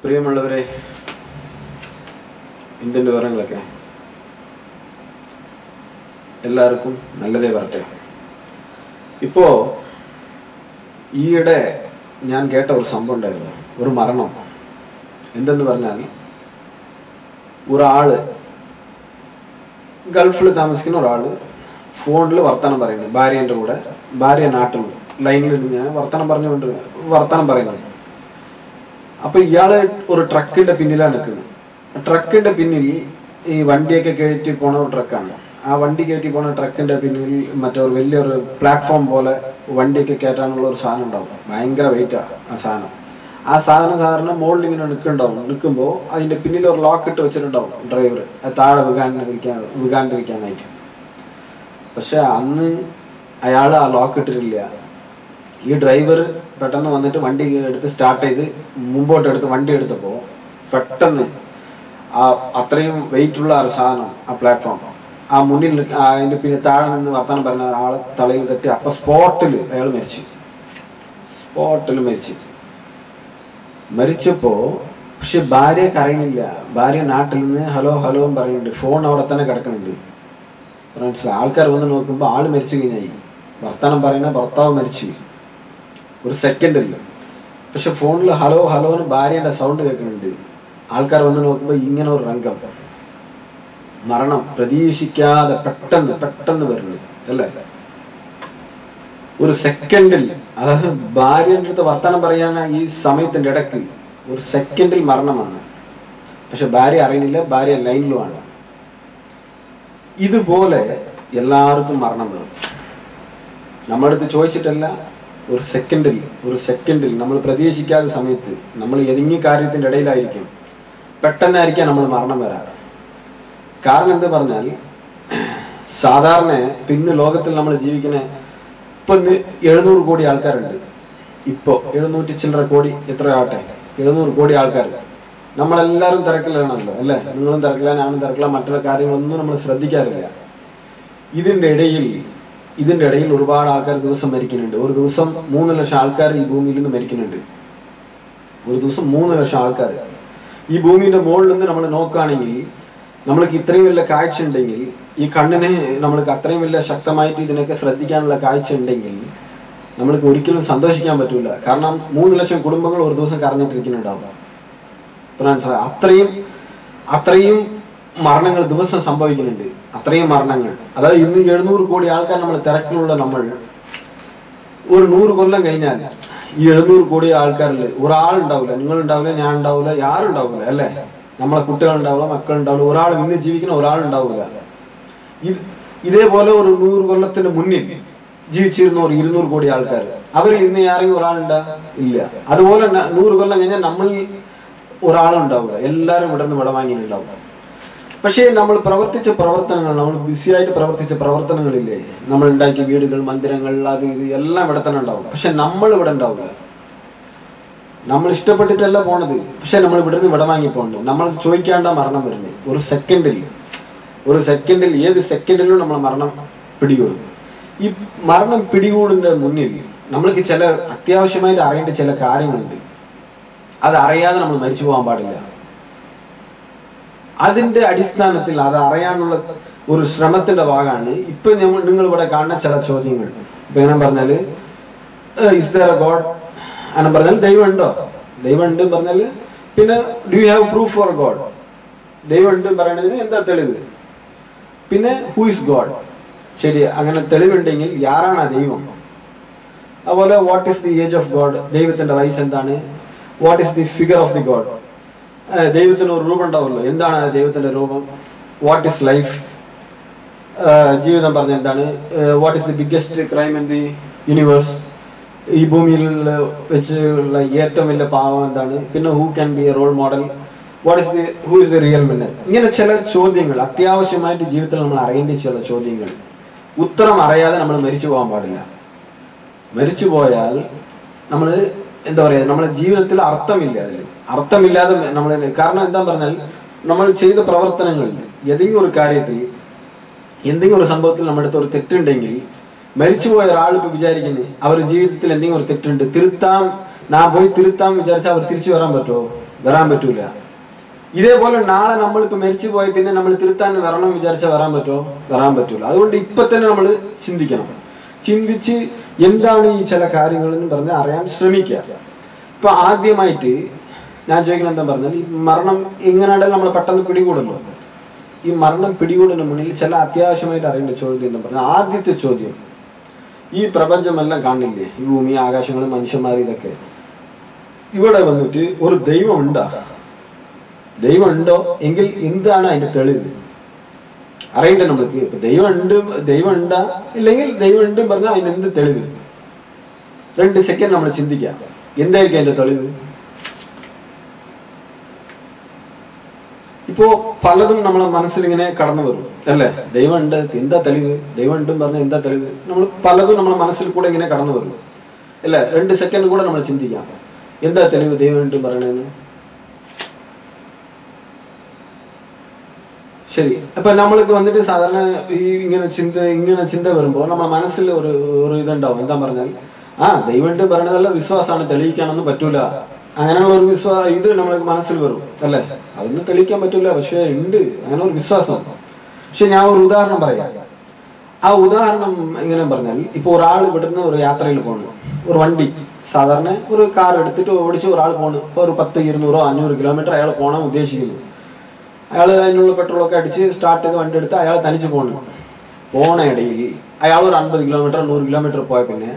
പ്രിയമുള്ളവരെ, ഇന്ത്യൻ്റെ വിവരങ്ങളൊക്കെ എല്ലാവർക്കും നല്ലതേ വരട്ടെ. ഇപ്പോ ഈയിടെ ഞാൻ കേട്ട ഒരു സംഭവം ഉണ്ടായിരുന്നു, ഒരു മരണം. എന്തെന്ന് പറഞ്ഞാൽ, ഒരാള് ഗൾഫിൽ താമസിക്കുന്ന ഒരാള് ഫോണിൽ വർത്തമാനം പറയുന്നു ഭാര്യേൻ്റെ കൂടെ. ഭാര്യ നാട്ടിൽ ലൈനിൽ ഞാൻ വർത്തമാനം പറയുന്നത്. അപ്പൊ ഇയാള് ഒരു ട്രക്കിന്റെ പിന്നിലാണ് നിൽക്കുന്നത്. ട്രക്കിന്റെ പിന്നിൽ ഈ വണ്ടിയൊക്കെ കയറ്റി പോണ ഒരു ട്രക്കാണ്. ആ വണ്ടി കയറ്റി പോണ ട്രക്കിന്റെ പിന്നിൽ മറ്റൊരു വലിയൊരു പ്ലാറ്റ്ഫോം പോലെ വണ്ടിയൊക്കെ കയറ്റാനുള്ള ഒരു സാധനം ഉണ്ടാവും. ഭയങ്കര വെയിറ്റാണ് ആ സാധനം. ആ സാധനം സാധാരണ മുകളിൽ ഇങ്ങനെ നിൽക്കുമ്പോൾ അതിന്റെ പിന്നിൽ ഒരു ലോക്ക് ഇട്ട് വെച്ചിട്ടുണ്ടാവും ഡ്രൈവർ, താഴെ വികാണ്ടിരിക്കാനായിട്ട്. പക്ഷെ അന്ന് അയാൾ ആ ലോക്ക് ഇട്ടിട്ടില്ല. ഈ ഡ്രൈവർ പെട്ടെന്ന് വന്നിട്ട് വണ്ടി എടുത്ത് സ്റ്റാർട്ട് ചെയ്ത് മുമ്പോട്ടെടുത്ത് വണ്ടി എടുത്തപ്പോൾ പെട്ടെന്ന് ആ അത്രയും വെയിറ്റുള്ള ആ സാധനം, ആ പ്ലാറ്റ്ഫോം, ആ മുന്നിൽ അതിന്റെ പിന്നെ താഴെ നിന്ന് വർത്തമാനം പറഞ്ഞ ആളെ തലയിൽ തെറ്റി. അപ്പൊ സ്പോട്ടിൽ അയാൾ മരിച്ചപ്പോ പക്ഷെ ഭാര്യക്ക് അറിയുന്നില്ല. ഭാര്യ നാട്ടിൽ നിന്ന് ഹലോ ഹലോ പറയുന്നുണ്ട്, ഫോൺ അവിടെ തന്നെ കിടക്കുന്നുണ്ട്. മനസ്സിലായി. ആൾക്കാർ വന്ന് നോക്കുമ്പോൾ ആള് മരിച്ചു കഴിഞ്ഞായി. വർത്തമാനം പറയുന്ന ഭർത്താവ് മരിച്ചു ഒരു സെക്കൻഡില്ല. പക്ഷെ ഫോണിൽ ഹലോ ഹലോന്ന് ഭാര്യന്റെ സൗണ്ട് കേൾക്കുന്നുണ്ട്. ആൾക്കാർ വന്ന് നോക്കുമ്പോൾ ഇങ്ങനെ ഒരു രംഗം, മരണം പ്രതീക്ഷിക്കാതെ പെട്ടെന്ന് വരുന്നു അല്ലേ. ഒരു സെക്കൻഡിൽ, അതായത് ഭാര്യന്റെ അടുത്ത് വർത്തമാനം പറയാൻ ഈ സമയത്തിന്റെ ഇടയ്ക്ക് ഒരു സെക്കൻഡിൽ മരണമാണ്. പക്ഷെ ഭാര്യ അറിയുന്നില്ല, ഭാര്യ ലൈനിലുമാണ്. ഇതുപോലെ എല്ലാവർക്കും മരണം വരും. നമ്മളടുത്ത് ചോദിച്ചിട്ടല്ല, ഒരു സെക്കൻഡിൽ നമ്മൾ പ്രതീക്ഷിക്കാത്ത സമയത്ത് നമ്മൾ ഏതെങ്കിലും കാര്യത്തിന്റെ ഇടയിലായിരിക്കും, പെട്ടെന്നായിരിക്കാം നമ്മൾ മരണം വരാറ്. കാരണം എന്ത് പറഞ്ഞാൽ, സാധാരണ ഇന്ന് ലോകത്തിൽ നമ്മൾ ജീവിക്കുന്ന ഇപ്പൊ 700 കോടി ആൾക്കാരുണ്ട്. ഇപ്പോ 700 ചില്ലറ കോടി, എത്ര ആവട്ടെ, 700 കോടി ആൾക്കാർ. നമ്മളെല്ലാവരും തിരക്കിലാണല്ലോ അല്ലെ. നിങ്ങളും തിരക്കില്ല, ഞാനും തിരക്കില്ല, മറ്റുള്ള കാര്യങ്ങളൊന്നും നമ്മൾ ശ്രദ്ധിക്കാറില്ല. ഇതിന്റെ ഇടയിൽ ഒരുപാട് ആൾക്കാർ ദിവസം മരിക്കുന്നുണ്ട്. ഒരു ദിവസം 3 ലക്ഷം ആൾക്കാർ ഈ ഭൂമിയിൽ നിന്ന് മരിക്കുന്നുണ്ട്. ഒരു ദിവസം 3 ലക്ഷം ആൾക്കാർ. ഈ ഭൂമിയുടെ മുകളിൽ നിന്ന് നമ്മൾ നോക്കുകയാണെങ്കിൽ, നമ്മൾക്ക് ഇത്രയും വലിയ കാഴ്ച ഉണ്ടെങ്കിൽ, ഈ കണ്ണിന് നമ്മൾക്ക് അത്രയും വലിയ ശക്തമായിട്ട് ഇതിനൊക്കെ ശ്രദ്ധിക്കാനുള്ള കാഴ്ച ഉണ്ടെങ്കിൽ നമ്മൾക്ക് ഒരിക്കലും സന്തോഷിക്കാൻ പറ്റൂല. കാരണം 3 ലക്ഷം കുടുംബങ്ങൾ ഒരു ദിവസം കറങ്ങിട്ടിരിക്കുന്നുണ്ടാവും. അത്രയും മരണങ്ങൾ ദിവസം സംഭവിക്കുന്നുണ്ട്. അത്രയും മരണങ്ങൾ. അതായത് ഇന്ന് 700 കോടി ആൾക്കാർ നമ്മൾ തിരക്കിലുള്ള നമ്മൾ ഒരു 100 കൊല്ലം കഴിഞ്ഞാൽ ഈ 700 കോടി ആൾക്കാരിൽ ഒരാളുണ്ടാവില്ല. നിങ്ങളുണ്ടാവില്ല, ഞാൻ ഉണ്ടാവില്ല, ആരും ഉണ്ടാവില്ല അല്ലെ. നമ്മളെ കുട്ടികളുണ്ടാവില്ല, മക്കളുണ്ടാവില്ല, ഒരാൾ ഇന്ന് ജീവിക്കുന്ന ഒരാളുണ്ടാവില്ല. ഇതേപോലെ ഒരു 100 കൊല്ലത്തിന് മുന്നിൽ ജീവിച്ചിരുന്ന ഒരു 200 കോടി ആൾക്കാർ, അവരിൽ ഇന്ന് ആരെങ്കിലും ഒരാളുണ്ടാ ഇല്ല. അതുപോലെ 100 കൊല്ലം കഴിഞ്ഞാൽ നമ്മളിൽ ഒരാളുണ്ടാവില്ല. എല്ലാവരും ഇവിടുന്ന് വിടവാങ്ങിയിട്ടുണ്ടാവും. പക്ഷേ നമ്മൾ പ്രവർത്തിച്ച പ്രവർത്തനങ്ങൾ, നമ്മൾ ബിസിയായിട്ട് പ്രവർത്തിച്ച പ്രവർത്തനങ്ങളില്ലേ, നമ്മൾ ഉണ്ടാക്കിയ വീടുകൾ, മന്ദിരങ്ങൾ, അത് ഇത് എല്ലാം ഇവിടെ തന്നെ ഉണ്ടാവും. പക്ഷെ നമ്മൾ ഇവിടെ ഉണ്ടാവില്ല. നമ്മൾ ഇഷ്ടപ്പെട്ടിട്ടല്ല പോണത്, പക്ഷെ നമ്മൾ ഇവിടുന്ന് വിടവാങ്ങി പോകണ്ടു. നമ്മൾ ചോദിക്കാണ്ട മരണം വരുന്നത് ഒരു സെക്കൻഡിൽ. ഏത് സെക്കൻഡിലും നമ്മൾ മരണം പിടികൂടും. ഈ മരണം പിടികൂടിന്റെ മുന്നിൽ നമ്മൾക്ക് ചില അത്യാവശ്യമായിട്ട് അറിയേണ്ട ചില കാര്യങ്ങളുണ്ട്. അത് അറിയാതെ നമ്മൾ മരിച്ചു പോകാൻ പാടില്ല. അതിന്റെ അടിസ്ഥാനത്തിൽ അത് അറിയാനുള്ള ഒരു ശ്രമത്തിന്റെ ഭാഗമാണ് ഇപ്പൊ നിങ്ങൾ ഇവിടെ കാണുന്ന ചില ചോദ്യങ്ങൾ. ഇപ്പൊ ഞാൻ പറഞ്ഞാല് ഇസ് ദർ എ ഗോഡ് എന്ന് പറഞ്ഞാൽ ദൈവം ഉണ്ടോ, ദൈവം ഉണ്ട് പറഞ്ഞാല് പിന്നെ do you have proof for God, ദൈവം ഉണ്ട് പറയണതിന് എന്താ തെളിവ്, പിന്നെ ഹു ഇസ് ഗോഡ്. ശരി, അങ്ങനെ തെളിവുണ്ടെങ്കിൽ ആരാണ് ആ ദൈവം. അതുപോലെ what is the age of God, ദൈവത്തിന്റെ വയസ്സ് എന്താണ്. What is the figure of the God, ദൈവത്തിന് ഒരു രൂപം ഉണ്ടാവുമല്ലോ, എന്താണ് ദൈവത്തിന്റെ രൂപം. വാട്ട് ഈസ് ലൈഫ്, ജീവിതം പറഞ്ഞ എന്താണ്. What is the biggest crime in the universe, ഈ ഭൂമിയിൽ വെച്ചുള്ള ഏറ്റവും വലിയ പാവം എന്താണ്. പിന്നെ who can be a role model, who is the real winner. ഇങ്ങനെ ചില ചോദ്യങ്ങൾ അത്യാവശ്യമായിട്ട് ജീവിതത്തിൽ നമ്മൾ അറിയേണ്ട ചില ചോദ്യങ്ങൾ. ഉത്തരം അറിയാതെ നമ്മൾ മരിച്ചു പോകാൻ പാടില്ല. മരിച്ചു പോയാൽ നമ്മൾ എന്താ പറയാ, നമ്മുടെ ജീവിതത്തിൽ അർത്ഥമില്ലാതെ നമ്മൾ, കാരണം എന്താ പറഞ്ഞാൽ നമ്മൾ ചെയ്ത പ്രവർത്തനങ്ങളിൽ ഏതെങ്കിലും ഒരു കാര്യത്തിൽ, എന്തെങ്കിലും ഒരു സംഭവത്തിൽ നമ്മുടെ അടുത്ത് ഒരു തെറ്റുണ്ടെങ്കിൽ, മരിച്ചുപോയ ഒരാൾ ഇപ്പൊ വിചാരിക്കുന്നത് അവർ ജീവിതത്തിൽ എന്തെങ്കിലും ഒരു തെറ്റുണ്ട്, ഞാൻ പോയി തിരുത്താൻ വിചാരിച്ചാൽ അവർ തിരിച്ചു വരാൻ പറ്റുമോ? വരാൻ പറ്റൂല. ഇതേപോലെ നാളെ നമ്മളിപ്പോ മരിച്ചു പോയി പിന്നെ നമ്മൾ തിരുത്താൻ വരണം വിചാരിച്ചാൽ വരാൻ പറ്റുമോ? വരാൻ പറ്റൂല. അതുകൊണ്ട് ഇപ്പൊ തന്നെ നമ്മൾ ചിന്തിക്കണം. ചിന്തിച്ച് എന്താണ് ഈ ചില കാര്യങ്ങൾ എന്ന് പറഞ്ഞ് അറിയാൻ ശ്രമിക്കുക. ഇപ്പൊ ആദ്യമായിട്ട് ഞാൻ ചോദിക്കുന്നത് എന്താ പറഞ്ഞാൽ, ഈ മരണം എങ്ങനെയാണെങ്കിലും നമ്മൾ പെട്ടെന്ന് പിടികൂടല്ലോ. ഈ മരണം പിടികൂടുന്ന മുന്നിൽ ചില അത്യാവശ്യമായിട്ട് അറിയേണ്ട ചോദ്യം എന്താ പറഞ്ഞാൽ, ആദ്യത്തെ ചോദ്യം, ഈ പ്രപഞ്ചമെല്ലാം കാണില്ലേ, ഈ ഭൂമി, ആകാശങ്ങൾ, മനുഷ്യന്മാർ, ഇതൊക്കെ ഇവിടെ വന്നിട്ട് ഒരു ദൈവം ഉണ്ടോ? ദൈവം ഉണ്ടോ എങ്കിൽ എന്താണ് അതിന്റെ തെളിവ്? അറിയണ്ടേ നമ്മൾക്ക്. ഇപ്പൊ ദൈവം ഉണ്ടാ ഇല്ലെങ്കിൽ ദൈവം ഉണ്ട് പറഞ്ഞാൽ അതിന് എന്ത് തെളിവ്? 2 സെക്കൻഡ് നമ്മൾ ചിന്തിക്കാം, എന്തായിരിക്കും അതിന്റെ തെളിവ്? ഇപ്പോ പലതും നമ്മളെ മനസ്സിൽ ഇങ്ങനെ കടന്നു വരും അല്ലേ? ദൈവം ഉണ്ട്, എന്താ തെളിവ്? ദൈവം ഉണ്ടും പറഞ്ഞാൽ എന്താ തെളിവ്? നമ്മൾ പലതും നമ്മളെ മനസ്സിൽ കൂടെ ഇങ്ങനെ കടന്നു വരും അല്ലേ? 2 സെക്കൻഡ് കൂടെ നമ്മൾ ചിന്തിക്കാം, എന്താ തെളിവ് ദൈവം ഉണ്ടും പറയണേന്ന്? ശരി. അപ്പൊ നമ്മൾക്ക് വന്നിട്ട് സാധാരണ ഈ ഇങ്ങനെ ചിന്ത വരുമ്പോൾ നമ്മുടെ മനസ്സിൽ ഒരു ഇതുണ്ടാവും. എന്താ പറഞ്ഞാൽ, ദൈവം ഉണ്ട് പറയണതല്ല വിശ്വാസമാണ്, തെളിയിക്കാനൊന്നും പറ്റൂല. അങ്ങനെയുള്ള ഒരു ഇത് നമ്മൾക്ക് മനസ്സിൽ വരും അല്ലേ? അതൊന്നും തെളിയിക്കാൻ പറ്റൂല, പക്ഷെ ഉണ്ട് അങ്ങനെ ഒരു വിശ്വാസം. പക്ഷെ ഞാൻ ഒരു ഉദാഹരണം പറയാം. ആ ഉദാഹരണം എങ്ങനെ പറഞ്ഞാൽ, ഇപ്പൊ ഒരാൾ ഇവിടുന്ന് ഒരു യാത്രയിൽ പോകുന്നു, ഒരു വണ്ടി, സാധാരണ ഒരു കാർ എടുത്തിട്ട് ഓടിച്ച് ഒരാൾ പോകുന്നു. ഇപ്പൊ ഒരു 10, 200, 500 കിലോമീറ്റർ അയാൾ പോകണം ഉദ്ദേശിക്കുന്നു. അയാൾ അതിനുള്ള പെട്രോളൊക്കെ അടിച്ച് സ്റ്റാർട്ട് ചെയ്ത് വണ്ടി എടുത്ത് അയാൾ തനിച്ച് പോണ ഇടയിൽ അയാൾ ഒരു 50 കിലോമീറ്റർ 100 കിലോമീറ്റർ പോയ പിന്നെ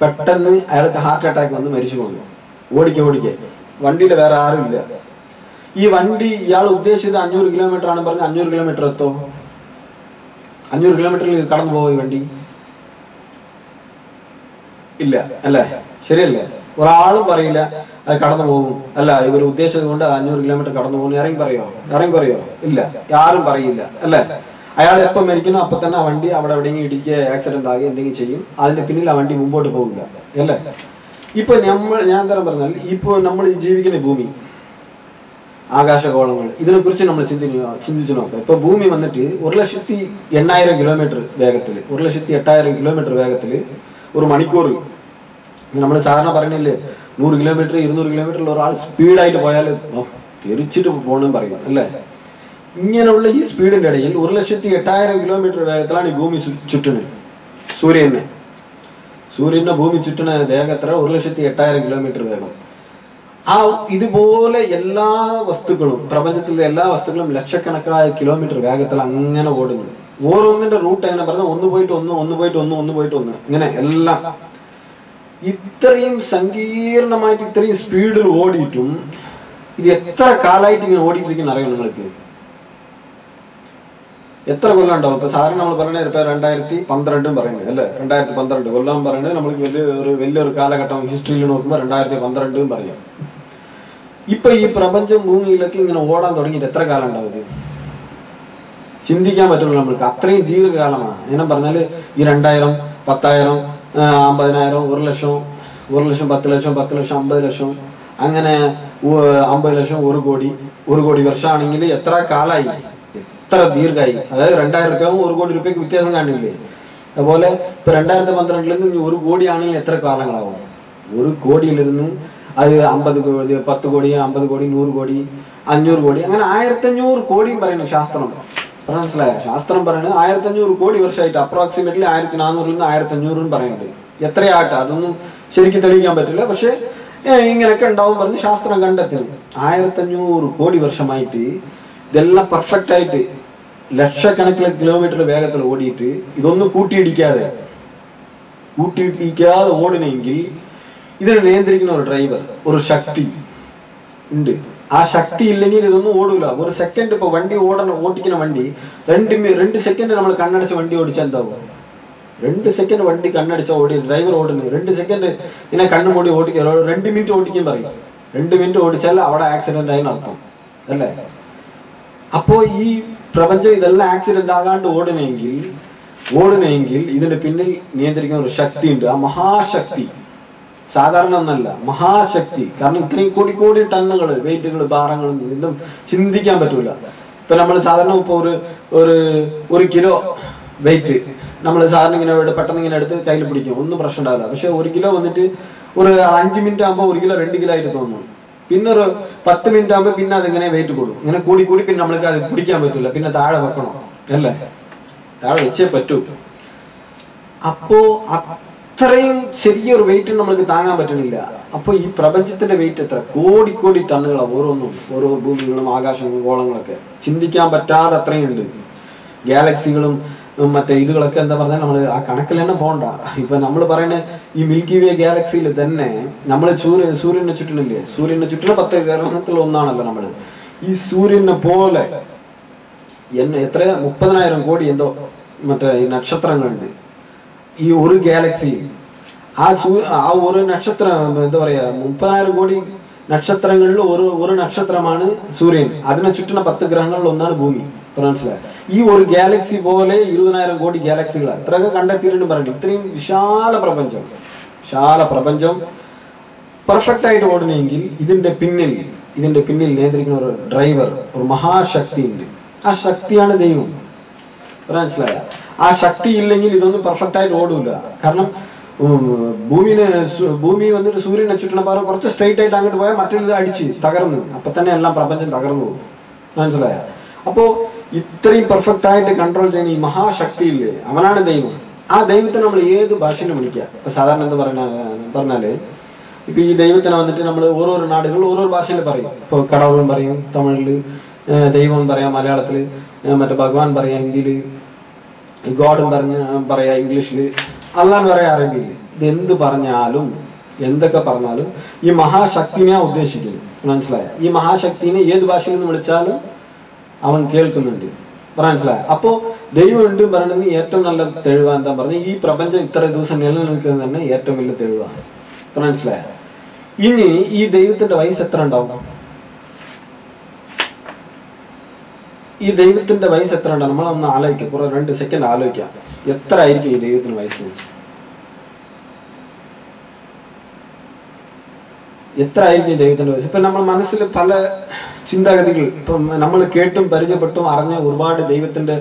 പെട്ടെന്ന് അയാൾക്ക് ഹാർട്ട് അറ്റാക്ക് വന്ന് മരിച്ചു പോകുന്നു. ഓടിക്കെ വണ്ടിയിൽ വേറെ ആരും ഇല്ല. ഈ വണ്ടി ഇയാൾ ഉദ്ദേശിച്ചത് 500 കിലോമീറ്റർ ആണ് പറഞ്ഞ് 500 കിലോമീറ്റർ എത്തോ? 500 കിലോമീറ്ററിൽ കടന്നു പോയി വണ്ടി? ഇല്ല അല്ലേ? ശരിയല്ലേ? ഒരാളും പറയില്ല അത് കടന്നു പോകും, അല്ല ഇവർ ഉദ്ദേശിച്ചത് കൊണ്ട് 500 കിലോമീറ്റർ കടന്നു പോകും. ഇറങ്ങി പറയോ? ഇല്ല, ആരും പറയില്ല അല്ലേ? അയാൾ എപ്പോൾ മരിക്കുന്നു അപ്പൊ തന്നെ ആ വണ്ടി അവിടെ എവിടെയെങ്കിലും ഇടിക്കുക, ആക്സിഡന്റ് ആകുക, എന്തെങ്കിലും ചെയ്യും. അതിന്റെ പിന്നിൽ ആ വണ്ടി മുമ്പോട്ട് പോകില്ല അല്ലേ? ഇപ്പൊ ഞാൻ തരം പറഞ്ഞാൽ, ഇപ്പൊ നമ്മൾ ജീവിക്കുന്ന ഭൂമി, ആകാശഗോളങ്ങൾ, ഇതിനെക്കുറിച്ച് നമ്മൾ ചിന്തിച്ചു നോക്കാം. ഇപ്പൊ ഭൂമി വന്നിട്ട് 1,08,000 കിലോമീറ്റർ വേഗത്തിൽ 1,08,000 കിലോമീറ്റർ വേഗത്തിൽ ഒരു മണിക്കൂർ, നമ്മൾ സാധാരണ പറയുന്നില്ലേ 100 കിലോമീറ്റർ 200 കിലോമീറ്ററിൽ ഒരാൾ സ്പീഡായിട്ട് പോയാൽ തെറിച്ചിട്ട് പോകണമെന്ന് പറയും അല്ലേ? ഇങ്ങനെയുള്ള ഈ സ്പീഡിന്റെ ഇടയിൽ 1,08,000 കിലോമീറ്റർ വേഗത്തിലാണ് ഈ ഭൂമി ചുറ്റുന്നത്. സൂര്യനെ ഭൂമി ചുറ്റുന്ന വേഗം എത്ര? 1,08,000 കിലോമീറ്റർ വേഗം. ഇതുപോലെ എല്ലാ വസ്തുക്കളും, പ്രപഞ്ചത്തിലെ എല്ലാ വസ്തുക്കളും ലക്ഷക്കണക്കായ കിലോമീറ്റർ വേഗത്തിൽ അങ്ങനെ ഓടുന്നു. ഓരോന്നിന്റെ റൂട്ട് എങ്ങനെ പറഞ്ഞാൽ ഒന്ന് പോയിട്ട് ഒന്ന് ഇങ്ങനെ എല്ലാം. ഇത്രയും സങ്കീർണമായിട്ട് ഇത്രയും സ്പീഡിൽ ഓടിയിട്ടും ഇത് എത്ര കാലമായിട്ട് ഇങ്ങനെ ഓടിയിട്ടിരിക്കുന്ന അറിയാം നിങ്ങൾക്ക്? എത്ര കൊല്ലം ഉണ്ടാവും? ഇപ്പൊ സാധാരണ നമ്മൾ പറയുന്നത് ഇപ്പൊ 2012 പറയുന്നത് അല്ലെ? 2012 കൊല്ലം പറയുന്നത് നമ്മൾക്ക് വലിയൊരു കാലഘട്ടം ഹിസ്റ്ററിയിൽ നോക്കുമ്പോൾ 2012 പറയാം. ഇപ്പൊ ഈ പ്രപഞ്ചം ഭൂമിയിലൊക്കെ ഇങ്ങനെ ഓടാൻ തുടങ്ങിയിട്ട് എത്ര കാലം ഉണ്ടാവും? ഇത് ചിന്തിക്കാൻ പറ്റുള്ളൂ നമ്മൾക്ക്. അത്രയും ദീർഘകാലമാണ്. എങ്ങനെ പറഞ്ഞാല് ഈ 2000, 10,000, 50,000, 1,00,000, 10 ലക്ഷം, 50 ലക്ഷം, അങ്ങനെ 50 ലക്ഷം, 1 കോടി, 1 കോടി വർഷമാണെങ്കിൽ എത്ര കാലായി, എത്ര ദീർഘമായി. അതായത് 2,000 രൂപയും 1 കോടി രൂപയ്ക്ക് വ്യത്യാസം കാണില്ലേ? അതുപോലെ ഇപ്പൊ 2012 നിന്ന് 1 കോടിയാണെങ്കിൽ എത്ര കാലങ്ങളാവും? 1 കോടിയിലിരുന്ന് അത് 50 കോടി, 10 കോടി, 50 കോടി, 100 കോടി, 500 കോടി, അങ്ങനെ 1500 കോടിയും പറയുന്നു ശാസ്ത്രം. മനസ്സിലായ? ശാസ്ത്രം പറയുന്നത് 1500 കോടി വർഷമായിട്ട് അപ്രോക്സിമേറ്റ്ലി 1400 നിന്ന് 1500 പറയുന്നുണ്ട്. എത്രയാട്ടെ അതൊന്നും ശരിക്കും തെളിയിക്കാൻ പറ്റില്ല, പക്ഷെ ഇങ്ങനെയൊക്കെ ഉണ്ടാവും പറഞ്ഞ് ശാസ്ത്രം കണ്ടെത്തുന്നത്. 1500 കോടി വർഷമായിട്ട് ഇതെല്ലാം പെർഫെക്റ്റ് ആയിട്ട് ലക്ഷക്കണക്കിന് കിലോമീറ്റർ വേഗത്തിൽ ഓടിയിട്ട് ഇതൊന്നും കൂട്ടിയിടിക്കാതെ ഓടണമെങ്കിൽ ഇതിനെ നിയന്ത്രിക്കുന്ന ഒരു ഡ്രൈവർ, ഒരു ശക്തി ഉണ്ട്. ആ ശക്തി ഇല്ലെങ്കിൽ ഇതൊന്നും ഓടൂല. 1 സെക്കൻഡ് ഇപ്പൊ വണ്ടി ഓടിക്കുന്ന വണ്ടി 2 സെക്കൻഡ് നമ്മൾ കണ്ണടച്ച് വണ്ടി ഓടിച്ചാൽ എന്താവും? 2 സെക്കൻഡ് വണ്ടി കണ്ണടിച്ച ഡ്രൈവർ ഓടുന്നത് 2 സെക്കൻഡ് ഇങ്ങനെ കണ്ണും മൂടി ഓടിക്കുക. 2 മിനിറ്റ് ഓടിക്കാൻ പറയും. 2 മിനിറ്റ് ഓടിച്ചാൽ അവിടെ ആക്സിഡന്റ് ആയി നടത്തും അല്ലേ? അപ്പോ ഈ പ്രപഞ്ചം ഇതെല്ലാം ആക്സിഡന്റ് ആകാണ്ട് ഓടണമെങ്കിൽ ഇതിന്റെ പിന്നിൽ നിയന്ത്രിക്കുന്ന ഒരു ശക്തി ഉണ്ട്. ആ മഹാശക്തി സാധാരണ ഒന്നല്ല, മഹാശക്തി. കാരണം ഇത്രയും കോടി ടണ്ണുകൾ, വെയിറ്റുകൾ, ഭാരങ്ങൾ ഇതൊന്നും ചിന്തിക്കാൻ പറ്റൂല. ഇപ്പൊ നമ്മൾ സാധാരണ ഇപ്പൊ ഒരു കിലോ വെയിറ്റ് നമ്മൾ സാധാരണ ഇങ്ങനെ പെട്ടെന്ന് ഇങ്ങനെ എടുത്ത് കയ്യിൽ പിടിക്കും, ഒന്നും പ്രശ്നം ഉണ്ടാവില്ല. പക്ഷെ 1 കിലോ വന്നിട്ട് ഒരു 5 മിനിറ്റ് ആകുമ്പോൾ 1 കിലോ 2 കിലോ ആയിട്ട് തോന്നും പിന്നെ ഒരു 10 മിനിറ്റ് ആകുമ്പോൾ പിന്നെ അതിങ്ങനെ വെയിറ്റ് കൂടും. ഇങ്ങനെ കൂടി കൂടി പിന്നെ നമ്മൾക്ക് അത് പിടിക്കാൻ പറ്റില്ല, പിന്നെ താഴെ വെക്കണം അല്ലേ, താഴെ വെച്ചേ പറ്റൂ. അപ്പോ അത്രയും ചെറിയൊരു വെയിറ്റ് നമ്മൾക്ക് താങ്ങാൻ പറ്റുന്നില്ല. അപ്പൊ ഈ പ്രപഞ്ചത്തിന്റെ വെയിറ്റ് എത്ര? കോടി ടണ്ണുകളാണ് ഓരോന്നും, ഓരോ ഭൂമികളും ആകാശങ്ങളും ഗോളങ്ങളൊക്കെ ചിന്തിക്കാൻ പറ്റാതെ അത്രയുണ്ട്. ഗാലക്സികളും മറ്റേ ഇതുകളൊക്കെ എന്താ പറഞ്ഞാൽ നമ്മൾ ആ കണക്കിൽ തന്നെ പോകണ്ട. ഇപ്പൊ നമ്മൾ പറയുന്ന ഈ മിൽക്കി വേ ഗാലക്സിയിൽ തന്നെ നമ്മൾ സൂര്യനെ ചുറ്റണില്ലേ, സൂര്യനെ ചുറ്റുന്ന 10 ഗ്രഹത്തിൽ ഒന്നാണല്ലോ നമ്മൾ. ഈ സൂര്യനെ പോലെ എത്ര 30,000 കോടി എന്തോ മറ്റേ ഈ നക്ഷത്രങ്ങളുണ്ട് ഈ ഒരു ഗാലക്സി. ആ ഒരു നക്ഷത്രം എന്താ പറയാ 30,000 കോടി നക്ഷത്രങ്ങളിൽ ഒരു നക്ഷത്രമാണ് സൂര്യൻ. അതിനെ ചുറ്റുന്ന 10 ഗ്രഹങ്ങളിൽ ഒന്നാണ് ഭൂമി. മനസ്സിലായി? ഈ ഒരു ഗാലക്സി പോലെ 20,000 കോടി ഗാലക്സികൾ അത്രയൊക്കെ കണ്ടെത്തിയിട്ട് പറഞ്ഞു. ഇത്രയും വിശാല പ്രപഞ്ചം പെർഫെക്റ്റ് ആയിട്ട് ഓടണമെങ്കിൽ ഇതിന്റെ പിന്നിൽ നിയന്ത്രിക്കുന്ന ഒരു ഡ്രൈവർ, ഒരു മഹാശക്തി ഉണ്ട്. ആ ശക്തിയാണ് ദൈവം. മനസ്സിലായ? ആ ശക്തി ഇല്ലെങ്കിൽ ഇതൊന്നും പെർഫെക്റ്റ് ആയിട്ട് ഓടൂല. കാരണം ഭൂമി വന്നിട്ട് സൂര്യനെ ചുറ്റണ പാറ കുറച്ച് സ്ട്രെയിറ്റ് ആയിട്ട് അങ്ങോട്ട് പോയാൽ മറ്റൊരു അടിച്ച് തകർന്നു, അപ്പൊ തന്നെ എല്ലാം പ്രപഞ്ചം തകർന്നു പോകും. മനസ്സിലായ? അപ്പോ ഇത്രയും പെർഫെക്റ്റ് ആയിട്ട് കൺട്രോൾ ചെയ്യുന്ന ഈ മഹാശക്തിയില്ലേ, അവനാണ് ദൈവം. ആ ദൈവത്തെ നമ്മൾ ഏത് ഭാഷയിലും വിളിക്കാം. ഇപ്പൊ സാധാരണ എന്താ പറഞ്ഞാല് ഇപ്പൊ ഈ ദൈവത്തിനെ വന്നിട്ട് നമ്മൾ ഓരോരോ നാടുകളിൽ ഓരോ ഭാഷയിൽ പറയും. ഇപ്പൊ കടവുളും പറയും തമിഴില്, ദൈവം പറയാം മലയാളത്തില്, മറ്റേ ഭഗവാൻ പറയാം ഹിന്ദിയില്, ഗോഡും പറയാ ഇംഗ്ലീഷില്, അല്ലാന്ന് പറയാ അറബിയില്. ഇതെന്ത് പറഞ്ഞാലും എന്തൊക്കെ പറഞ്ഞാലും ഈ മഹാശക്തിനെയാ ഉദ്ദേശിക്കുന്നത്. മനസ്സിലായ? ഈ മഹാശക്തിനെ ഏത് ഭാഷയിൽ നിന്ന് വിളിച്ചാലും അവൻ കേൾക്കുന്നുണ്ട്. മനസ്സിലായ? അപ്പോ ദൈവം ഉണ്ട് പറയുന്നത് ഏറ്റവും നല്ല തെളിവ് എന്താ പറഞ്ഞത്, ഈ പ്രപഞ്ചം ഇത്ര ദിവസം നിലനിൽക്കുന്നത് തന്നെ ഏറ്റവും വലിയ തെളിവാണ്. മനസ്സിലായ? ഇനി ഈ ദൈവത്തിന്റെ വയസ്സ് എത്ര ഉണ്ടാവും? ഈ ദൈവത്തിന്റെ വയസ്സ് എത്ര ഉണ്ടാവും? നമ്മളൊന്ന് ആലോചിക്കാം, കുറെ 2 സെക്കൻഡ് ആലോചിക്കാം. എത്ര ആയിരിക്കും ഈ ദൈവത്തിന് വയസ്സ്? എത്ര ആയിരിക്കും ദൈവത്തിന്റെ വയസ്സ്? ഇപ്പൊ നമ്മൾ മനസ്സിൽ പല ചിന്താഗതികൾ, ഇപ്പം നമ്മൾ കേട്ടും പരിചയപ്പെട്ടും അറിഞ്ഞ ഒരുപാട് ദൈവത്തിന്റെ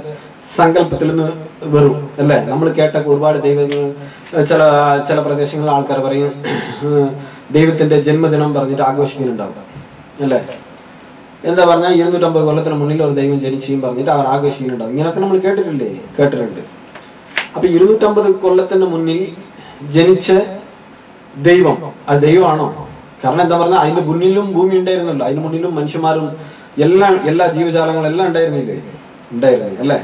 സങ്കല്പത്തിൽ നിന്ന് വരും അല്ലേ. നമ്മൾ കേട്ട ഒരുപാട് ദൈവങ്ങൾ, ചില പ്രദേശങ്ങളിൽ ആൾക്കാർ പറയും ദൈവത്തിന്റെ ജന്മദിനം പറഞ്ഞിട്ട് ആഘോഷിക്കുന്നുണ്ടാവും അല്ലേ. എന്താ പറഞ്ഞാൽ 250 കൊല്ലത്തിന് മുന്നിൽ ഒരു ദൈവം ജനിച്ചും പറഞ്ഞിട്ട് അവർ ആഘോഷിക്കുന്നുണ്ടാവും. ഇങ്ങനെയൊക്കെ നമ്മൾ കേട്ടിട്ടുണ്ട്. അപ്പൊ 250 കൊല്ലത്തിന് മുന്നിൽ ജനിച്ച ദൈവം അത് ദൈവമാണോ? കാരണം എന്താ പറഞ്ഞാൽ അതിന്റെ മുന്നിലും ഭൂമി ഉണ്ടായിരുന്നല്ലോ, അതിന് മുന്നിലും മനുഷ്യന്മാരും എല്ലാ ജീവജാലങ്ങളും എല്ലാം ഉണ്ടായിരുന്നു അല്ലേ.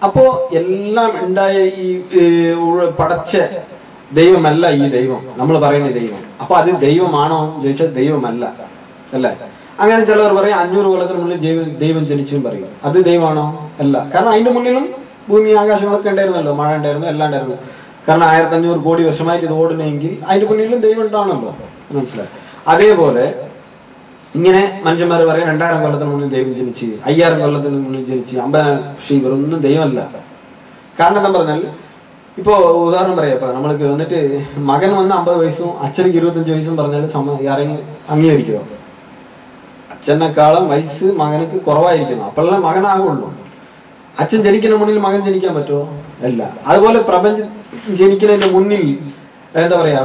അപ്പോ എല്ലാം ഉണ്ടായ ഈ പടച്ച ദൈവമല്ല ഈ ദൈവം, നമ്മൾ പറയുന്ന ദൈവം. അപ്പൊ അത് ദൈവമാണോ ചോദിച്ചാൽ ദൈവമല്ല അല്ലേ. അങ്ങനെ ചിലവർ പറയും 500 കൊല്ലത്തിന് മുന്നിൽ ദൈവം ജനിച്ചും പറയും. അത് ദൈവമാണോ? അല്ല. കാരണം അതിന്റെ മുന്നിലും ഭൂമി ആകാശങ്ങളൊക്കെ ഉണ്ടായിരുന്നല്ലോ, മഴ ഉണ്ടായിരുന്നു, എല്ലാം ഉണ്ടായിരുന്നു. കാരണം 1500 കോടി വർഷമായിട്ട് ഇത് ഓടണമെങ്കിൽ അതിന്റെ മുന്നിലും ദൈവം ഉണ്ടാണല്ലോ. മനസ്സിലായി? അതേപോലെ ഇങ്ങനെ മനുഷ്യന്മാർ പറയും 2000 കൊല്ലത്തിന് മുന്നിൽ ദൈവം ജനിച്ച്, 5000 കൊല്ലത്തിന് മുന്നിൽ ജനിച്ച്, 50,000. പക്ഷെ ഇവരൊന്നും ദൈവമല്ല. കാരണം എന്താ പറഞ്ഞാൽ ഇപ്പോ ഉദാഹരണം പറയാം, ഇപ്പൊ നമ്മൾക്ക് വന്നിട്ട് മകൻ വന്ന് 50 വയസ്സും അച്ഛനക്ക് 25 വയസ്സും പറഞ്ഞാൽ ആരെങ്കിലും അംഗീകരിക്കുമോ? അച്ഛനെക്കാളും വയസ്സ് മകനക്ക് കുറവായിരിക്കണം, അപ്പോഴല്ലേ മകനാകുള്ളൂ. അച്ഛൻ ജനിക്കുന്ന മുന്നിൽ മകൻ ജനിക്കാൻ പറ്റുമോ? അല്ല. അതുപോലെ പ്രപഞ്ചം ജനിക്കുന്നതിന്റെ മുന്നിൽ എന്താ പറയാ,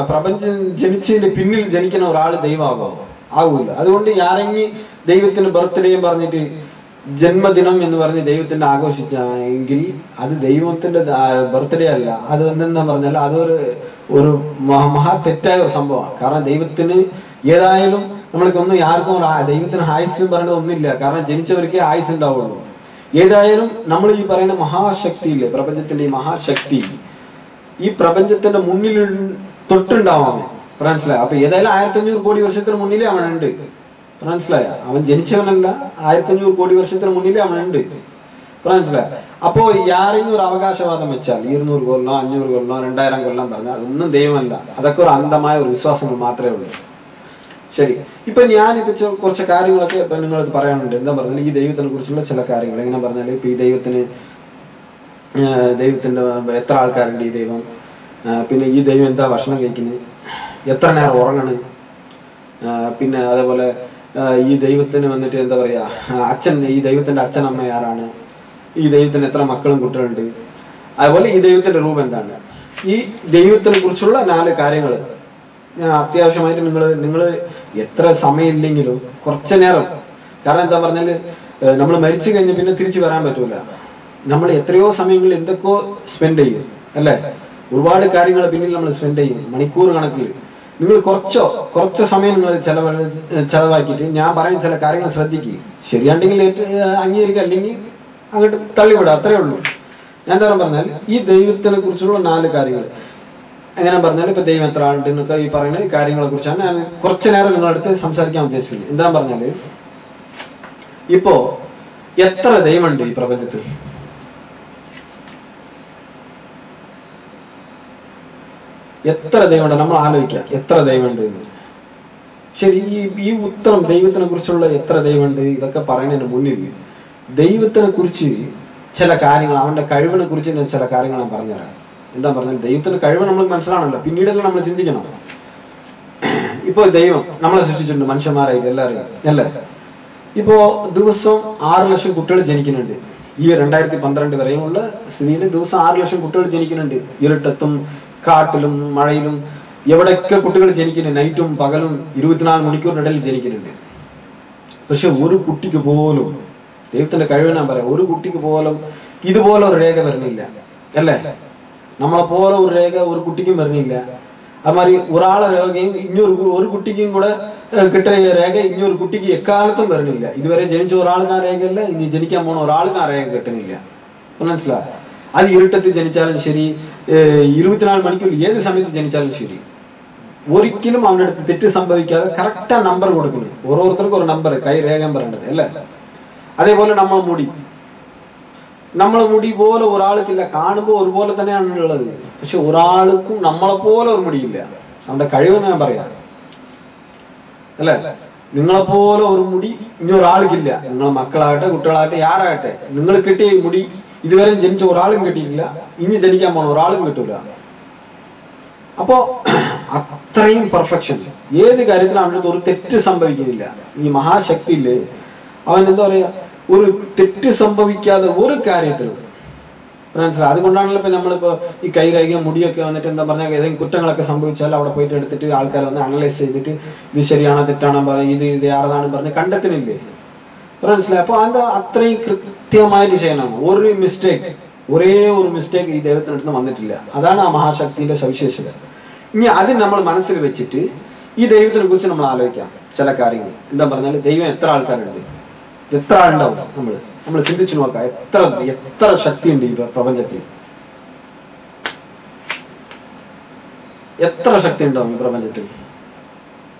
പ്രപഞ്ചം ജനിച്ചതിന്റെ പിന്നിൽ ജനിക്കുന്ന ഒരാൾ ദൈവമാകുമോ? ആകൂല. അതുകൊണ്ട് ആരെങ്കിലും ദൈവത്തിന് ബർത്ത്ഡേയും പറഞ്ഞിട്ട് ജന്മദിനം എന്ന് പറഞ്ഞ് ദൈവത്തിന്റെ ആഘോഷിച്ചെങ്കിൽ അത് ദൈവത്തിന്റെ ബർത്ത്ഡേ അല്ല. അത് എന്തെന്നാ പറഞ്ഞാൽ അതൊരു മഹാ തെറ്റായ ഒരു സംഭവമാണ്. കാരണം ദൈവത്തിന് ഏതായാലും നമ്മൾക്കൊന്നും ആർക്കും ദൈവത്തിന് ആയുസ് പറയുന്നത് ഒന്നുമില്ല. കാരണം ജനിച്ചവർക്കേ ആയുസ് ഉണ്ടാവുള്ളൂ. ഏതായാലും നമ്മൾ ഈ പറയുന്ന മഹാശക്തിയില്ലേ, പ്രപഞ്ചത്തിന്റെ ഈ മഹാശക്തി ഈ പ്രപഞ്ചത്തിന്റെ മുന്നിൽ തൊട്ടുണ്ടാവാമേ. മനസ്സിലായ? അപ്പൊ ഏതായാലും 1500 കോടി വർഷത്തിന് മുന്നിലേ അവനുണ്ട്. മനസ്സിലായ? അവൻ ജനിച്ചവനല്ല, 1500 കോടി വർഷത്തിന് മുന്നിലേ അവനുണ്ട്. മനസ്സിലായ? അപ്പോ ആരെങ്കിലും ഒരു അവകാശവാദം വെച്ചാൽ 200 കൊല്ലം 500 കൊല്ലം 2000 കൊല്ലം പറഞ്ഞാൽ അതൊന്നും ദൈവമല്ല. അതൊക്കെ ഒരു അന്ധമായ ഒരു വിശ്വാസങ്ങൾ മാത്രമേ ഉള്ളൂ. ശരി. ഇപ്പൊ ഞാനിപ്പോ കുറച്ച് കാര്യങ്ങളൊക്കെ ഇപ്പൊ നിങ്ങൾക്ക് പറയാനുണ്ട്. എന്താ പറഞ്ഞാൽ ഈ ദൈവത്തിനെ കുറിച്ചുള്ള ചില കാര്യങ്ങൾ. എങ്ങനെ പറഞ്ഞാൽ ഇപ്പൊ ഈ ദൈവത്തിന്റെ എത്ര ആൾക്കാരുണ്ട് ഈ ദൈവം, പിന്നെ ഈ ദൈവം എന്താ ഭക്ഷണം കഴിക്കുന്നത്, എത്ര നേരം ഉറങ്ങണ്, പിന്നെ അതേപോലെ ഈ ദൈവത്തിന് വന്നിട്ട് എന്താ പറയാ ഈ ദൈവത്തിന്റെ അച്ഛനമ്മ ആരാണ്, ഈ ദൈവത്തിന് എത്ര മക്കളും കുട്ടികളുണ്ട്, അതുപോലെ ഈ ദൈവത്തിന്റെ രൂപം എന്താണ്. ഈ ദൈവത്തിനെ കുറിച്ചുള്ള 4 കാര്യങ്ങൾ ഞാൻ അത്യാവശ്യമായിട്ട് നിങ്ങൾ എത്ര സമയമില്ലെങ്കിലും കുറച്ചു നേരം, കാരണം എന്താ പറഞ്ഞാൽ നമ്മൾ മരിച്ചു കഴിഞ്ഞ് പിന്നെ തിരിച്ചു വരാൻ പറ്റൂല. നമ്മൾ എത്രയോ സമയങ്ങളിൽ എന്തൊക്കെയോ സ്പെൻഡ് ചെയ്യും അല്ലേ, ഒരുപാട് കാര്യങ്ങൾ പിന്നിൽ നമ്മൾ സ്പെൻഡ് ചെയ്യും മണിക്കൂർ കണക്കിൽ. നിങ്ങൾ കുറച്ച് സമയം നിങ്ങൾ ചെലവാക്കിയിട്ട് ഞാൻ പറയുന്ന ചില കാര്യങ്ങൾ ശ്രദ്ധിക്കുക. ശരിയാണെങ്കിൽ അംഗീകരിക്കുക, അല്ലെങ്കിൽ അങ്ങോട്ട് തള്ളിവിടുക, അത്രേ ഉള്ളൂ. ഞാൻ എന്താ പറഞ്ഞാൽ ഈ ദൈവത്തിനെ കുറിച്ചുള്ള 4 കാര്യങ്ങൾ എങ്ങനെ പറഞ്ഞാൽ, ഇപ്പൊ ദൈവം എത്ര ആളുണ്ട് എന്നൊക്കെ ഈ പറയുന്ന കാര്യങ്ങളെ കുറിച്ചാണ് ഞാൻ കുറച്ചു നേരം നിങ്ങളുടെ അടുത്ത് സംസാരിക്കാൻ ഉദ്ദേശിക്കുന്നത്. എന്താ പറഞ്ഞാല്, ഇപ്പോ എത്ര ദൈവമുണ്ട് ഈ പ്രപഞ്ചത്തിൽ? എത്ര ദൈവമുണ്ട്? നമ്മൾ ആലോചിക്കാം എത്ര ദൈവമുണ്ട് എന്ന്. ശരി, ഈ ഉത്തരം ദൈവത്തിനെ കുറിച്ചുള്ള എത്ര ദൈവമുണ്ട് ഇതൊക്കെ പറയുന്നതിന് മുന്നിൽ ദൈവത്തിനെ കുറിച്ച് ചില കാര്യങ്ങൾ, അവന്റെ കഴിവിനെ കുറിച്ച് ചില കാര്യങ്ങൾ ഞാൻ പറഞ്ഞുതരാം. എന്താ പറഞ്ഞാൽ, ദൈവത്തിന്റെ കഴിവ് നമുക്ക് മനസ്സിലാണല്ലോ, പിന്നീടെല്ലാം നമ്മൾ ചിന്തിക്കണം. ഇപ്പോ ദൈവം നമ്മളെ സൃഷ്ടിച്ചിട്ടുണ്ട് മനുഷ്യന്മാരായിട്ട് എല്ലാവരും അല്ലേ. ഇപ്പോ ദിവസം 6 ലക്ഷം കുട്ടികൾ ജനിക്കുന്നുണ്ട്. ഈ 2012 വരെയുമുള്ള സ്ഥിതിയിൽ ദിവസം 6 ലക്ഷം കുട്ടികൾ ജനിക്കുന്നുണ്ട്. ഇരുട്ടത്തും കാട്ടിലും മഴയിലും എവിടെയൊക്കെ കുട്ടികൾ ജനിക്കുന്നുണ്ട്. നൈറ്റും പകലും 24 മണിക്കൂറിനിടയിൽ ജനിക്കുന്നുണ്ട്. പക്ഷെ ഒരു കുട്ടിക്ക് പോലും, ദൈവത്തിന്റെ കഴിവ് ഞാൻ പറയാം, ഒരു കുട്ടിക്ക് പോലും ഇതുപോലെ ഒരു രേഖ വരുന്നില്ല അല്ലേ. നമ്മളെ പോലെ ഒരു രേഖ ഒരു കുട്ടിക്കും വരുന്നില്ല. അതുമാതിരി ഒരാളെ രേഖയും ഒരു കുട്ടിക്കും കൂടെ കിട്ടിയ രേഖ ഇനിയൊരു കുട്ടിക്ക് എക്കാലത്തും വരുന്നില്ല. ഇതുവരെ ജനിച്ച ഒരാൾക്ക് ആ രേഖയല്ല, ഇനി ജനിക്കാൻ പോണ ഒരാൾക്ക് ആ രേഖ കിട്ടുന്നില്ല. മനസ്സിലായി? അത് ഇരുട്ടത്തിൽ ജനിച്ചാലും ശരി, 24 മണിക്കൂർ ഏത് സമയത്ത് ജനിച്ചാലും ശരി, ഒരിക്കലും അവൻ്റെ അടുത്ത് തെറ്റ് സംഭവിക്കാതെ കറക്റ്റാ നമ്പർ കൊടുക്കുന്നു. ഓരോരുത്തർക്കും ഒരു നമ്പർ, കൈ രേഖ പറയേണ്ടത് അല്ലേ. അതേപോലെ നമ്മളെ മുടി പോലെ ഒരാൾക്കില്ല. കാണുമ്പോൾ ഒരുപോലെ തന്നെയാണ് ഉള്ളത്, പക്ഷെ ഒരാൾക്കും നമ്മളെപ്പോലെ ഒരു മുടിയില്ല. അവന്റെ കഴിവെന്ന് ഞാൻ പറയാം അല്ലേ. നിങ്ങളെപ്പോലെ ഒരു മുടി ഇനി ഒരാൾക്കില്ല. നിങ്ങളെ മക്കളാകട്ടെ കുട്ടികളാകട്ടെ ആരാകട്ടെ, നിങ്ങൾ കിട്ടിയ മുടി ഇതുവരെ ജനിച്ച ഒരാളും കിട്ടിയില്ല, ഇനി ജനിക്കാൻ പോണ ഒരാളും കിട്ടൂല. അപ്പോ അത്രയും പെർഫെക്ഷൻ ഏത് കാര്യത്തിലും അവൻ്റെ ഒരു തെറ്റ് സംഭവിക്കുന്നില്ല. ഈ മഹാശക്തിയില്ലേ, അവൻ എന്താ പറയാ, ഒരു തെറ്റ് സംഭവിക്കാതെ ഒരു കാര്യത്തിലും. മനസ്സിലായി? അതുകൊണ്ടാണല്ലോ ഇപ്പൊ നമ്മളിപ്പോ ഈ കൈരേഖ മുടിയൊക്കെ വന്നിട്ട് എന്താ പറഞ്ഞാൽ ഏതെങ്കിലും കുറ്റങ്ങളൊക്കെ സംഭവിച്ചാൽ അവിടെ പോയിട്ട് എടുത്തിട്ട് ആൾക്കാർ വന്ന് അനലൈസ് ചെയ്തിട്ട് ഇത് ശരിയാണോ തെറ്റാണോ പറയും, ഇത് ആരതാണെന്ന് പറഞ്ഞ് കണ്ടെത്തുന്നില്ലേ. മനസ്സിലായി? അപ്പൊ അത് അത്രയും കൃത്യമായിട്ട് ചെയ്യണം. ഒരേ ഒരു മിസ്റ്റേക്ക് ഈ ദൈവത്തിനടുത്ത് വന്നിട്ടില്ല. അതാണ് ആ മഹാശക്തിയുടെ സവിശേഷത. ഇനി അത് നമ്മൾ മനസ്സിൽ വെച്ചിട്ട് ഈ ദൈവത്തിനെ കുറിച്ച് നമ്മൾ ആലോചിക്കാം ചില കാര്യങ്ങൾ. എന്താ പറഞ്ഞാൽ, ദൈവം എത്ര ആൾക്കാരുണ്ട്, എത്ര ആളുണ്ടാവും, നമ്മൾ ചിന്തിച്ചു നോക്കാം. എത്ര ശക്തിയുണ്ട് ഈ പ്രപഞ്ചത്തിൽ, എത്ര ശക്തി ഉണ്ടാവും ഈ പ്രപഞ്ചത്തിൽ?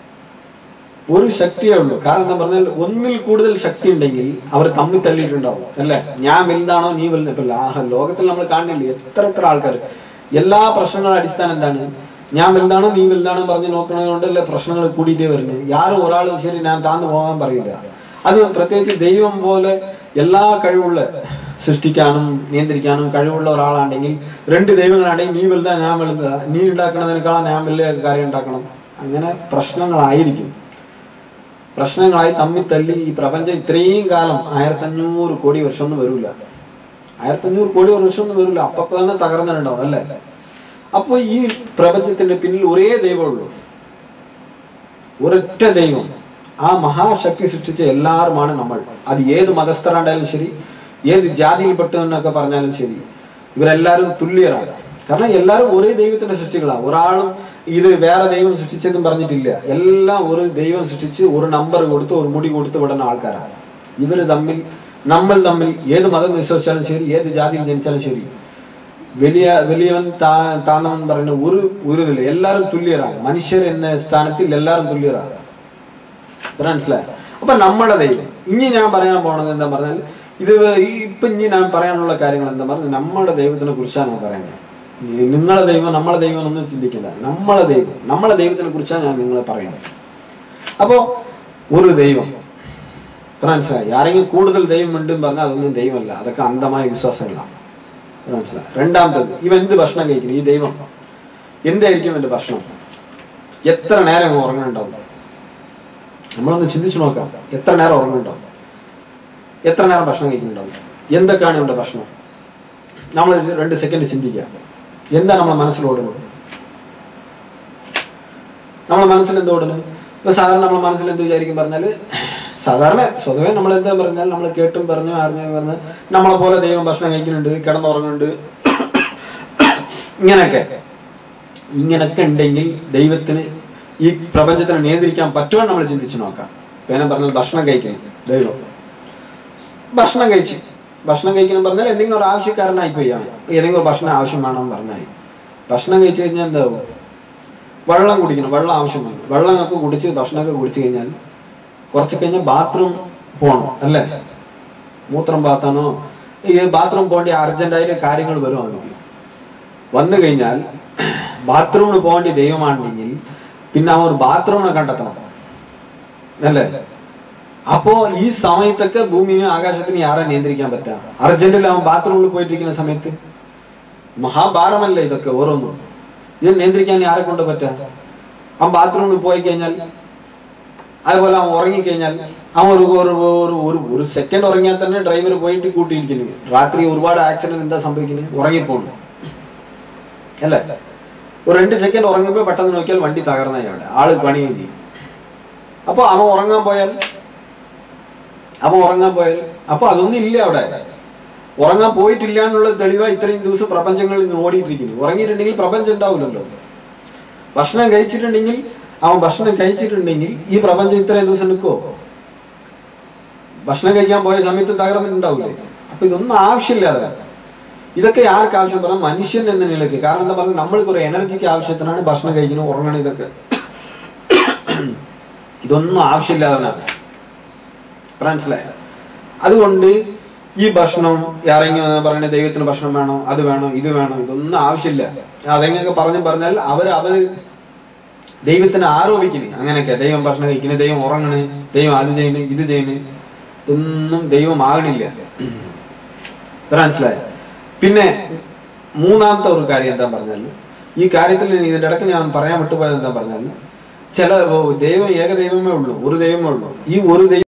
ഒരു ശക്തിയേ ഉള്ളൂ. കാരണം എന്താ പറഞ്ഞാൽ, ഒന്നിൽ കൂടുതൽ ശക്തി ഉണ്ടെങ്കിൽ അവർ തമ്മിൽ തള്ളിയിട്ടുണ്ടാവും അല്ലെ. ഞാൻ വലുതാണോ നീ വലുത്. ഇപ്പൊ ലോകത്തിൽ നമ്മൾ കാണുന്നില്ലേ എത്ര ആൾക്കാർ. എല്ലാ പ്രശ്നങ്ങളുടെ അടിസ്ഥാനം എന്താണ്? ഞാൻ വലുതാണോ നീ വലുതാണോ പറഞ്ഞ് നോക്കുന്നത് കൊണ്ടല്ലേ പ്രശ്നങ്ങൾ കൂടിയിട്ടേ വരുന്നത്. ആരും ഒരാൾ ശരി ഞാൻ താഴ്ന്നു പോകാൻ പറയില്ല. അത് പ്രത്യേകിച്ച് ദൈവം പോലെ എല്ലാ കഴിവുള്ള, സൃഷ്ടിക്കാനും നിയന്ത്രിക്കാനും കഴിവുള്ള ഒരാളാണെങ്കിൽ, 2 ദൈവങ്ങളാണെങ്കിൽ നീ വലുതാ ഞാൻ വലുതാ, നീ ഉണ്ടാക്കുന്നതിനേക്കാളും ഞാൻ വലിയ കാര്യം ഉണ്ടാക്കണം, അങ്ങനെ പ്രശ്നങ്ങളായി തമ്മിൽ തല്ലി ഈ പ്രപഞ്ചം ഇത്രയും കാലം 1500 കോടി വർഷമൊന്നും വരില്ല. 1500 കോടി വർഷമൊന്നും വരില്ല. അപ്പൊ തന്നെ തകർന്നിട്ടുണ്ടാവും അല്ലേ. അപ്പൊ ഈ പ്രപഞ്ചത്തിന്റെ പിന്നിൽ ഒരേ ദൈവമുള്ളൂ, ഒരൊറ്റ ദൈവം. ആ മഹാശക്തി സൃഷ്ടിച്ച എല്ലാവരുമാണ് നമ്മൾ. അത് ഏത് മതസ്ഥരാണ്ടായാലും ശരി, ഏത് ജാതിയിൽപ്പെട്ടെന്നൊക്കെ പറഞ്ഞാലും ശരി, ഇവരെല്ലാവരും തുല്യരാണ്. കാരണം എല്ലാവരും ഒരേ ദൈവത്തിന്റെ സൃഷ്ടികളാണ്. ഒരാളും ഇത് വേറെ ദൈവം സൃഷ്ടിച്ചെന്നും പറഞ്ഞിട്ടില്ല. എല്ലാം ഒരു ദൈവം സൃഷ്ടിച്ച് ഒരു നമ്പർ കൊടുത്ത് ഒരു മുടി കൊടുത്ത് വിടുന്ന ആൾക്കാരാണ്. നമ്മൾ തമ്മിൽ ഏത് മതം വിശ്വസിച്ചാലും ശരി, ഏത് ജാതിയിൽ ജനിച്ചാലും ശരി, വലിയവൻ താന്നവൻ പറയുന്ന ഒരു ഇതില്ല. എല്ലാവരും തുല്യരാണ്. മനുഷ്യർ എന്ന സ്ഥാനത്തിൽ എല്ലാവരും തുല്യരാണ്. മനസ്സിലായി? അപ്പൊ നമ്മുടെ ദൈവം, ഇനി ഞാൻ പറയാൻ പോണത് എന്താ പറഞ്ഞാൽ, ഇപ്പൊ ഇനി ഞാൻ പറയാനുള്ള കാര്യങ്ങൾ എന്താ പറഞ്ഞാൽ, നമ്മുടെ ദൈവത്തിനെ കുറിച്ചാണ് ഞാൻ പറയുന്നത്. നിങ്ങളെ ദൈവം നമ്മളെ ദൈവം ഒന്നും ചിന്തിക്കില്ല. നമ്മളെ ദൈവത്തിനെ കുറിച്ചാണ് ഞാൻ നിങ്ങളെ പറയുന്നത്. അപ്പോ ഒരു ദൈവം, മനസ്സിലായി? ആരെങ്കിലും കൂടുതൽ ദൈവം ഉണ്ടെന്ന് പറഞ്ഞാൽ അതൊന്നും ദൈവമല്ല, അതൊക്കെ അന്ധമായ വിശ്വാസങ്ങളാണ്. മനസ്സിലായി? രണ്ടാമത്തത്, ഇവ എന്ത് ഭക്ഷണം കഴിക്കുന്നു? ഈ ദൈവം എന്തായിരിക്കും എന്റെ ഭക്ഷണം? എത്ര നേരം ഉറങ്ങുന്നുണ്ടാവും? നമ്മളൊന്ന് ചിന്തിച്ചു നോക്കാം. എത്ര നേരം ഉറങ്ങുന്നുണ്ടാവും? എത്ര നേരം ഭക്ഷണം കഴിക്കുന്നുണ്ടാവും? എന്തൊക്കെയാണ് ഇവിടെ ഭക്ഷണം? നമ്മൾ 2 സെക്കൻഡ് ചിന്തിക്കുക. എന്താ നമ്മളെ മനസ്സിലോടുന്നത്? നമ്മളെ മനസ്സിൽ എന്ത് ഓടുന്നു? ഇപ്പൊ സാധാരണ നമ്മളെ മനസ്സിൽ എന്ത് വിചാരിക്കും പറഞ്ഞാൽ, സാധാരണ സ്വതവേ നമ്മൾ എന്താ പറഞ്ഞാൽ നമ്മൾ കേട്ടും പറഞ്ഞു അറിഞ്ഞു പറഞ്ഞ് നമ്മളെ പോലെ ദൈവം ഭക്ഷണം കഴിക്കുന്നുണ്ട്, കിടന്നുറങ്ങുന്നുണ്ട്, ഇങ്ങനൊക്കെ ഉണ്ടെങ്കിൽ ദൈവത്തിന് ഈ പ്രപഞ്ചത്തിനെ നിയന്ത്രിക്കാൻ പറ്റുമോ നമ്മൾ ചിന്തിച്ചു നോക്കാം. പേന പറഞ്ഞാൽ ഭക്ഷണം കഴിക്കണം, ദൈവം ഭക്ഷണം കഴിക്കണം പറഞ്ഞാൽ എന്തെങ്കിലും ഒരു ആവശ്യക്കാരനായി പോയാൽ ഏതെങ്കിലും ഭക്ഷണം ആവശ്യം വേണമെന്ന് പറഞ്ഞാൽ ഭക്ഷണം കഴിച്ചു കഴിഞ്ഞാൽ എന്താവും? വെള്ളം കുടിക്കണം, വെള്ളം ആവശ്യമാണ്. വെള്ളമൊക്കെ കുടിച്ച് ഭക്ഷണമൊക്കെ കുടിച്ചു കഴിഞ്ഞാൽ കുറച്ച് കഴിഞ്ഞാൽ ബാത്റൂം പോകണം അല്ലേ? മൂത്രം പാത്താനോ ഈ ബാത്റൂം പോകേണ്ട അർജന്റായിട്ട് കാര്യങ്ങൾ വരും. അവർക്ക് വന്നു കഴിഞ്ഞാൽ ബാത്റൂമിന് പോകേണ്ട ദൈവമാണെങ്കിൽ പിന്നെ അവൻ ഒരു ബാത്റൂമിനെ കണ്ടെത്തണം അല്ലേ? അപ്പോ ഈ സമയത്തൊക്കെ ഭൂമിയും ആകാശത്തിന് ആരെ നിയന്ത്രിക്കാൻ പറ്റാ? അർജന്റിൽ അവൻ ബാത്റൂമിൽ പോയിട്ടിരിക്കുന്ന സമയത്ത് മഹാഭാരമല്ലേ ഇതൊക്കെ ഓരോന്നും. ഇത് നിയന്ത്രിക്കാൻ ആരെ കൊണ്ട് പറ്റാ? അവൻ ബാത്റൂമിൽ പോയി കഴിഞ്ഞാൽ, അതുപോലെ അവൻ ഉറങ്ങിക്കഴിഞ്ഞാൽ, അവൻ ഒരു സെക്കൻഡ് ഉറങ്ങിയാൽ തന്നെ ഡ്രൈവർ പോയിട്ട് കൂട്ടിയിരിക്കുന്നു. രാത്രി ഒരുപാട് ആക്സിഡന്റ് എന്താ സംഭവിക്കുന്നത്? ഉറങ്ങിപ്പോണു അല്ലേ? ഒരു 2 സെക്കൻഡ് ഉറങ്ങുമ്പോൾ പെട്ടെന്ന് നോക്കിയാൽ വണ്ടി തകർന്നായി, അവിടെ ആള് പണിയും ചെയ്യും. അപ്പൊ അവൻ ഉറങ്ങാൻ പോയാൽ അപ്പൊ അതൊന്നും ഇല്ല അവിടെ. ഉറങ്ങാൻ പോയിട്ടില്ല എന്നുള്ള തെളിവായി ഇത്രയും ദിവസം പ്രപഞ്ചങ്ങളിൽ നിന്ന് ഓടിയിട്ടിരിക്കുന്നു. ഉറങ്ങിയിട്ടുണ്ടെങ്കിൽ പ്രപഞ്ചം ഉണ്ടാവില്ലല്ലോ. ഭക്ഷണം കഴിച്ചിട്ടുണ്ടെങ്കിൽ ഈ പ്രപഞ്ചം ഇത്രയും ദിവസം നിൽക്കുമോ? ഭക്ഷണം കഴിക്കാൻ പോയ സമയത്ത് തകർന്നിട്ടുണ്ടാവില്ലേ? അപ്പൊ ഇതൊന്നും ആവശ്യമില്ലാതെ. ഇതൊക്കെ ആർക്ക് ആവശ്യം പറയാം? മനുഷ്യൻ എന്ന നിലയ്ക്ക്. കാരണം എന്താ പറഞ്ഞാൽ നമ്മൾക്ക് ഒരു എനർജിക്ക് ആവശ്യത്തിനാണ് ഭക്ഷണം കഴിക്കണം, ഉറങ്ങണം. ഇതൊക്കെ ഇതൊന്നും ആവശ്യമില്ലാതെ മനസ്സിലായ. അതുകൊണ്ട് ഈ ഭക്ഷണം ഇറങ്ങി പറയുന്ന ദൈവത്തിന് ഭക്ഷണം വേണോ, അത് വേണോ, ഇത് വേണോ, ഇതൊന്നും ആവശ്യമില്ല. അതെങ്ങനെയൊക്കെ പറഞ്ഞാൽ അവര് ദൈവത്തിനെ ആരോപിക്കുന്നു. അങ്ങനെയൊക്കെ ദൈവം ഭക്ഷണം കഴിക്കണേ, ദൈവം ഉറങ്ങണേ, ദൈവം അത് ചെയ്യണേ, ഇത് ചെയ്യണേ, ഇതൊന്നും ദൈവമാകണില്ല. മനസ്സിലായ. പിന്നെ മൂന്നാമത്തെ ഒരു കാര്യം എന്താ പറഞ്ഞാൽ, ഈ കാര്യത്തിൽ ഇതിന്റെ ഇടയ്ക്ക് ഞാൻ പറയാൻ വിട്ടുപോയത് എന്താ പറഞ്ഞാൽ, ചില ദൈവം ഏകദൈവമേ ഉള്ളൂ, ഒരു ദൈവമേ ഉള്ളൂ. ഈ ഒരു ദൈവം